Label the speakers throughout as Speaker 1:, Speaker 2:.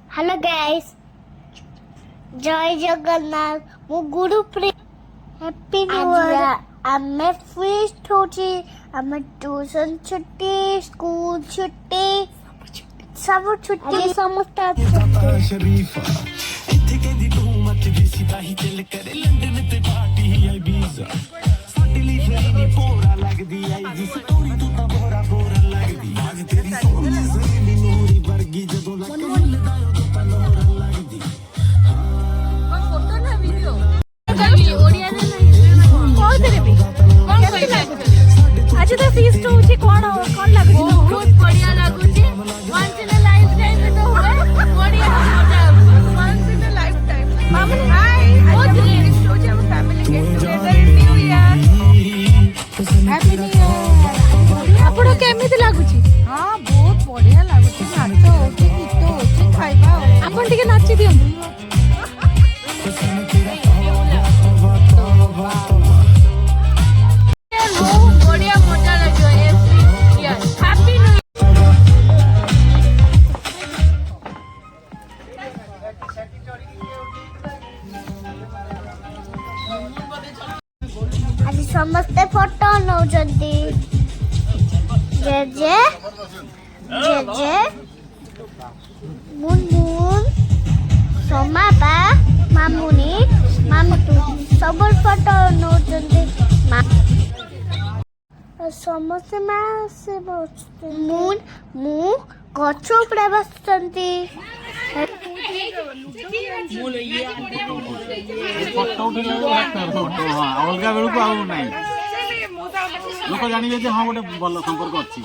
Speaker 1: Hello guys जय जगन्नाथ मु Gurpreet happy new year आमे फीस्ट होची आमे ट्यूशन छुट्टी स्कूल छुट्टी सब छुट्टी समस्त शरीफा इथे के दी तू मत भी सीधा ही चल करे लंदन ते पार्टी है वीजा साडे ਲਈ ਫਰੀ ਨਹੀਂ ਪੋਰਾ ਲੱਗਦੀ ਆਈ ਦੀ ਸਟੋਰੀ ਤੂੰ ਤਾਂ ਬੋਰਾ ਬੋਰਾ ਲੱਗਦੀ ਅੱਜ ਤੇਰੀ ਸੋਹਣੀ ਸਹੇਲੀ ਨੂਰੀ ਵਰਗੀ ਜਦੋਂ ਲੱਗ ਮਿਲਦਾ ਉਦੋਂ ਤਾਂ ਲੋਰਾ ਲੱਗਦੀ ਹਾਂ ਫੋਟੋ ਨਾ ਵੀਡੀਓ ओडिया रे नहीं कोथरे भी कोन कोइ आज तो फीस्ट होची कोन लागु बहुत बढ़िया लागु छी once in a lifetime तो हुए बढ़िया मजा once in a lifetime मामन हाय बहुत फीस्ट होची हम family get together new year happy new year आपन केमिति लागु छी हां बहुत बढ़िया लागु छी नाच होची गीत होची खाइबा आपन टिके नाची दियौ समस्ते फोटो नौचंती जे जे मुनमुन सोमाबा मामुनी मामुतु सब फोटो नौचंती समस्ते मासे बसते मुन मु गछ उपरे बसचंती
Speaker 2: अलगा बेलू को आउ नहीं लोक जानिबे जे हां गोटे भल संपर्क अछि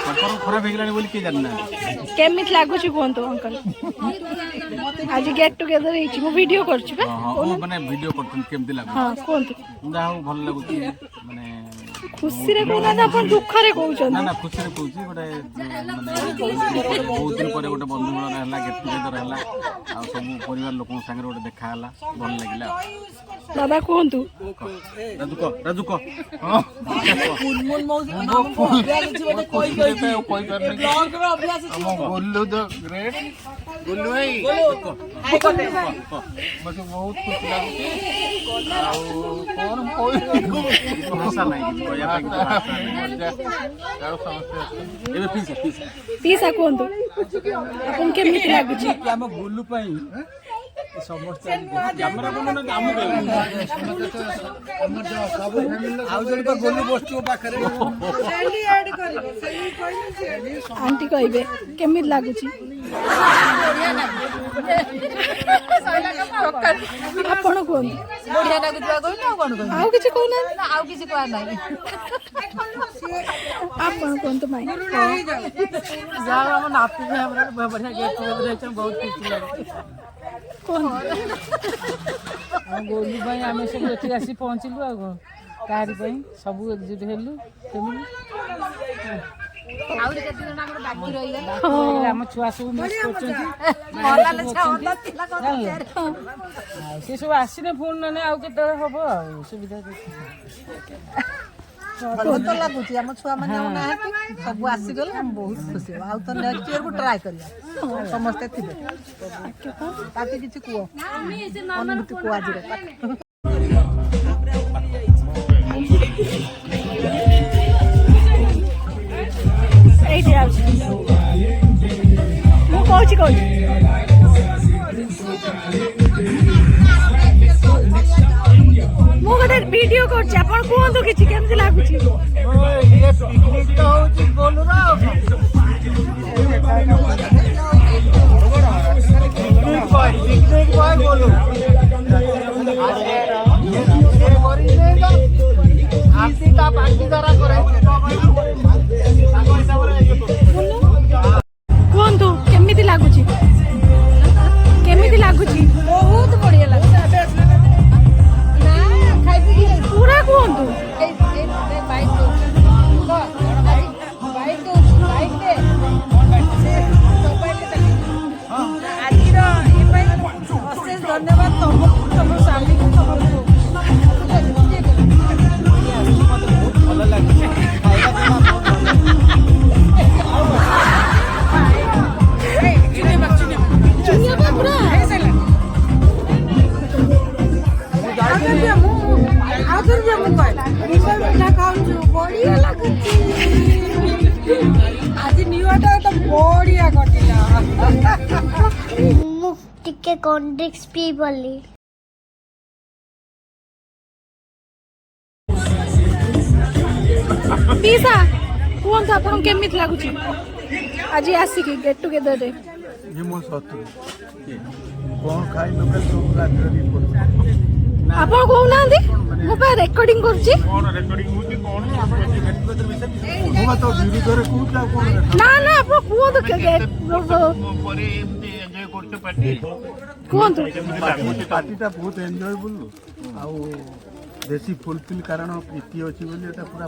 Speaker 2: संपर्क खराब हेगलानी बोली के जानना
Speaker 3: केमित लागु छि कोन तो अंकल आज गेट टुगेदर हिची मु वीडियो करछु बे
Speaker 2: हां माने वीडियो करथन केमति लागु
Speaker 3: हां कोन तो
Speaker 2: जाऊ भल लागु छि माने
Speaker 3: खुशी रे कोना ना अपन दुख रे कहउछन
Speaker 2: ना ना खुशी रे कहउछि गोटे माने बहुत दिन परे गोटे बंधु मिलन हला गेट टुगेदर हला आ सब परिवार लोक संगे गोटे देखा हला भल लागिला
Speaker 3: दादा कोन तू
Speaker 2: राजू को हां
Speaker 4: मुनमुन मौसी अभ्यास छि बटे कोई
Speaker 2: करने
Speaker 4: ब्लॉग रो अभ्यास छि
Speaker 2: हम गोल्लू द ग्रेट गोल्लू भाई
Speaker 4: हाय कोते
Speaker 2: मते बहुत खुशी लागुची आ कोन भाषा नहीं कोया एबे
Speaker 3: पीसा कोन तू अपन के मित लागु छि
Speaker 4: हम गोल्लू पई समस्त
Speaker 2: कैमरा कोन ना काम के
Speaker 4: हमर जो सब फैमिली आउ जण को गोल्लू बसचो पाखरे सेली ऐड करिवो सेली कहले सेली
Speaker 3: आंटी कहबे केमित लागु छि आपण कोन
Speaker 4: बढ़िया लागुतबा कोइ ना कोन कोइ
Speaker 3: आउ किछ कोन
Speaker 4: ना आउ किछि कोआ नाही
Speaker 3: आपण कोन तो माई
Speaker 4: जा हम नापी में हमरा बढ़िया गेट टुगेदर है बहुत खुशी लागे
Speaker 3: कोन
Speaker 4: हम गोलू भाई आमे सब एठी आसी पहुंचलु आ कारी भाई सब एकजुट हेलु फैमिली आउर केते जण हमर बाकी रहि गेल हम छुआ सब मिस करछन मला ले छावता तिला कर से सब आसीने फोन ने आउ केते हबो सुविधा बहुत लागुची हम छुआ माने ना सब आसी गेल हम बहुत खुशी आउ तो नेक्स्ट ईयर को ट्राई करिया समस्त थिबे ताकि किछि कुओ अनुमति को आज रे
Speaker 3: एठी आ मु कहूची मु गोटे वीडियो करछि आपण कोन किछि केमति लागु छि
Speaker 4: ये पिकनिक तो होची बोलु रा पिकनिक बॉय बोलू आरती का पार्टी द्वारा
Speaker 3: कोन तू केमिति लागु छि बहुत बढ़िया लागु
Speaker 4: ना खाइ पी
Speaker 3: पूरा कोन तू
Speaker 4: धन्यवाद तुम स्वामी
Speaker 2: भल लागे
Speaker 1: ମୁଁ ଟିକେ କଣ୍ଡିକ୍ସ ପିଇ ବୋଲି
Speaker 3: ପିସା କୁହନ୍ତୁ ଆପଣଙ୍କୁ କେମିତି ଲାଗୁଛି ଆଜି ଆସିକି ଗେଟ୍ ଟୁଗେଦରରେ?
Speaker 5: ये मो सतु कौन खाई लोग सब राज्य रिपोर्ट
Speaker 3: ଆପଣ କହୁନାହାନ୍ତି ମୁଁ ପା ରେକର୍ଡିଂ କରୁଛି।
Speaker 5: कौन रेकर्डिंग होती कौन होगा तो विरुद्ध रे कहूला कौन
Speaker 3: ନା ନା ଆପଣ କୁହନ୍ତୁ
Speaker 5: ପରେ ଏମିତି ଏନ୍ଜୟ କରୁଛ ପାର୍ଟି
Speaker 3: କୁହନ୍ତୁ।
Speaker 5: ପାର୍ଟିଟା ବହୁତ ଏନ୍ଜୟବୁଲ ଆଉ ବେଶୀ ଫୁଲଫିଲ୍ କାରଣ ପ୍ରୀତି ଅଛି ବୋଲି ଏଟା ପୁରା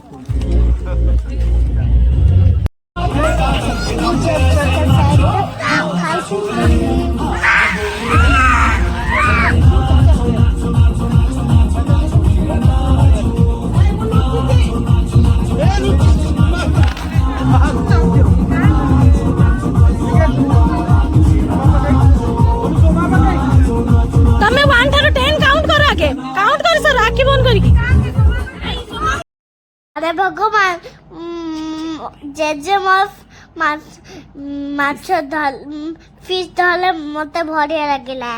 Speaker 3: ତମେ 1 ଠାରୁ 10 କାଉଣ୍ଟ କର ଆଗେ କାଉଣ୍ଟ କରି ସାର ଆଖି ବନ୍ଦ କରିକି।
Speaker 1: ଆରେ ଭଗବାନ ଜେଜେ ମାଛ ଫିସ୍ ଧରିଲେ ମତେ ବଢିଆ ଲାଗିଲା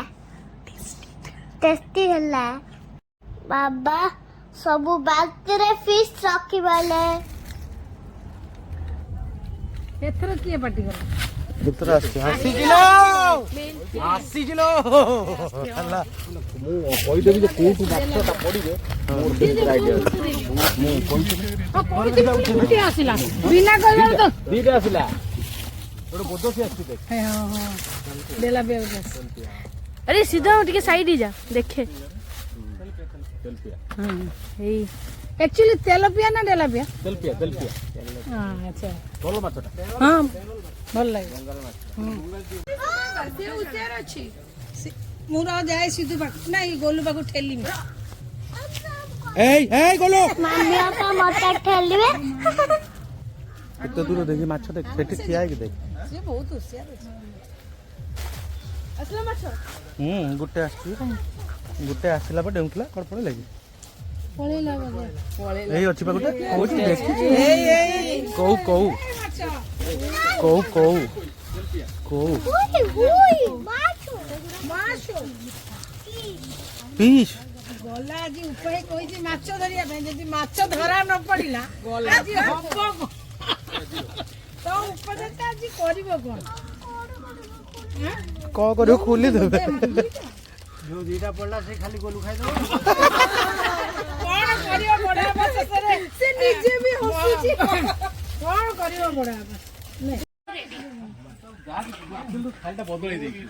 Speaker 1: ଟେଷ୍ଟି ହେଲା। ବାବା ସବୁ ବାଲ୍ଟିରେ ଫିସ୍ ରଖିବାଲେ
Speaker 4: ଏଥର କିଏ ପାର୍ଟି କଲା?
Speaker 5: ଭିତରେ ଆସିଛି 80 କିଲୋ 80 କିଲୋ ହେଲା ମୁଁ କହିଦେବି ଯେ କୋଉଠୁ ମାଛଟା ପଡ଼ିବେ ମୋର ସେମିତି ଆଇଡିଆ ଅଛି ମୁଁ
Speaker 4: କିଏ ଆସିଲା ବିନା କହିବାରେ ତ
Speaker 5: ଦିଟା ଆସିଲା ଗୋଟେ ବୋଦସି ଆସିଛି ଦେଖ
Speaker 4: ଦେଲା ବେ
Speaker 3: अरे सीधा ଟିକେ ସାଇଡ ଯା ଦେଖେ। ଏଇ
Speaker 4: एक्चुअली तेलपिया ना डेलापिया?
Speaker 5: ତେଲପିଆ
Speaker 4: हां अच्छा
Speaker 5: ଭଲ ମାଛଟା
Speaker 4: हां ଭଲ ଲାଗେ ମୁଁ ଯାଏ ସିଧୁ ପାଖ ନାଇଁ ଗୋଲୁ ପାଖକୁ ଠେଲିମି।
Speaker 5: ଏଇ ଗୋଲୋ
Speaker 1: ମାମି ବାପା ମତେ ଠେଲିବେ
Speaker 5: ଏତେ ଦୂର ଦେଖି ମାଛ ଦେଖ ସେଠି ଠିଆ ହେଇକି ଦେଖ
Speaker 4: ସେ ବହୁତ ହୁସିଆର ଅଛି।
Speaker 3: ଆସିଲା ମାଛ
Speaker 5: ଗୋଟେ ଆସିଛି ଗୋଟେ ଆସିଲା ପରେ ଡେଉଁଥିଲା କଣ ପଳେଇଲା କି
Speaker 4: ପଳେଇଲା ବୋଧେ
Speaker 5: ଏଇ ଅଛି ପା ଗୋଟେ କହୁଛି ଦେଖିଛି କଉ କଉ କଉ କଉ କଉ ପିସ୍
Speaker 4: ଗଲା ଆଜି ଉପାୟ କହିଛି ମାଛ ଧରିବା ପାଇଁ ଯଦି ମାଛ ଧରା ନ ପଡିଲା ଆଜି ହବ ତ ଉପଦେଶ ଆଜି କରିବ କଣ?
Speaker 5: କଣ କରିବ ଖୋଲି ଦେବେ
Speaker 2: ଯୋଉ ଦିଟା ପଡିଲା ସେ ଖାଲି ଗୋଲୁ ଖାଇଦବ
Speaker 4: କଣ କରିବ ବଡ ବାପା ଶେଷରେ ସେ ନିଜେ ବି ହସୁଛି କଣ କରିବ ବଡ ବାପା
Speaker 2: କିନ୍ତୁ ଖାଲିଟା ବଦଳେଇ ଦେଇକି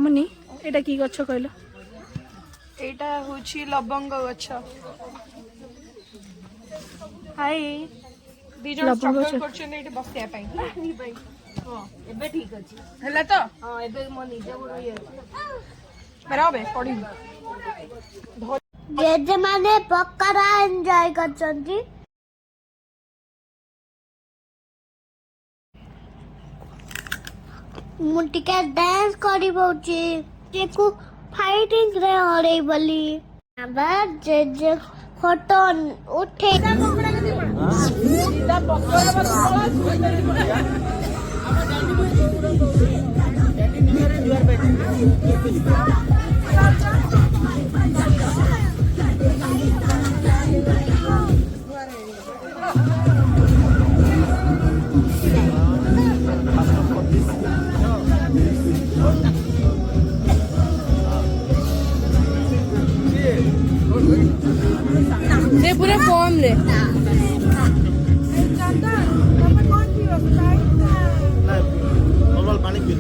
Speaker 3: ମନି ଏଟା କି ଗଛ କହିଲ?
Speaker 6: ଏଇଟା ହଉଛି ଲବଙ୍ଗ ଗଛ। ହାଇ ଦି ଜଣ
Speaker 3: ଲବଙ୍ଗ
Speaker 6: ଷ୍ଟ୍ରଗଲ
Speaker 3: ଗଛ।
Speaker 6: କରୁଛନ୍ତି ଏଇଠି ବସିବା ପାଇଁ।
Speaker 4: ଏବେ ଠିକ ଅଛି
Speaker 6: ହେଲା ତ
Speaker 4: ହଁ ଏବେ ମୋ ନିଜ ଗୋଡ ଇଏ ଅଛି
Speaker 6: ବରାବେ ପଡିବି।
Speaker 1: ଜେଜେ ମାନେ ପକଡ଼ା ଏନ୍ଜୟ କରୁଛନ୍ତି। ମୁଁ ଟିକେ ଡ୍ୟାନ୍ସ କରିବଉଛି ଯେକୁ ଫାଇଟିଂ ରେ ହରେଇ ବୋଲି ବାବା ଜେଜେ ଫଟୋ ଉଠେଇ
Speaker 3: ସେ ପୁରା କମ ରେ
Speaker 5: ନର୍ମାଲ ପାଣି ପିଇ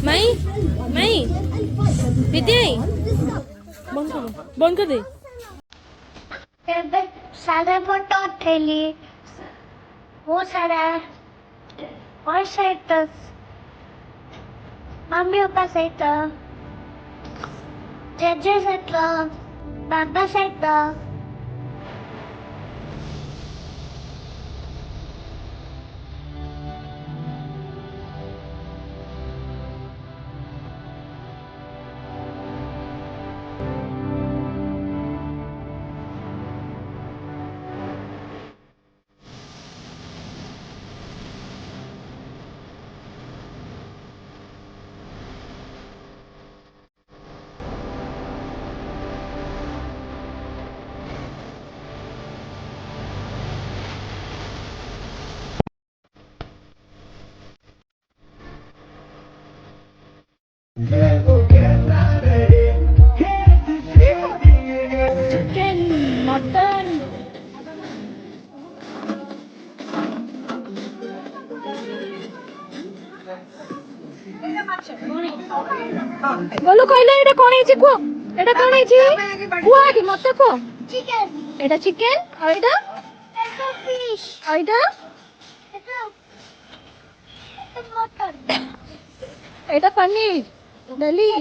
Speaker 3: ମାଇ ମାଇ ପ୍ରୀତି ବନ୍ଦ कर दे।
Speaker 1: ଏବେ ସାରା ଫଟୋ ଉଠେଇଲି ବହୁତ ସାରା और सहित मम्मी पापा सहित Jeju settled. Baba settled.
Speaker 3: Chicken, mutton. बोलो कहले एटा कोन है कुओ एटा कोन है कुओ आगे मत को
Speaker 1: Chicken.
Speaker 3: एटा चिकन और एटा
Speaker 1: It's a fish.
Speaker 3: और एटा
Speaker 1: It's a mutton.
Speaker 3: एटा पनीर दली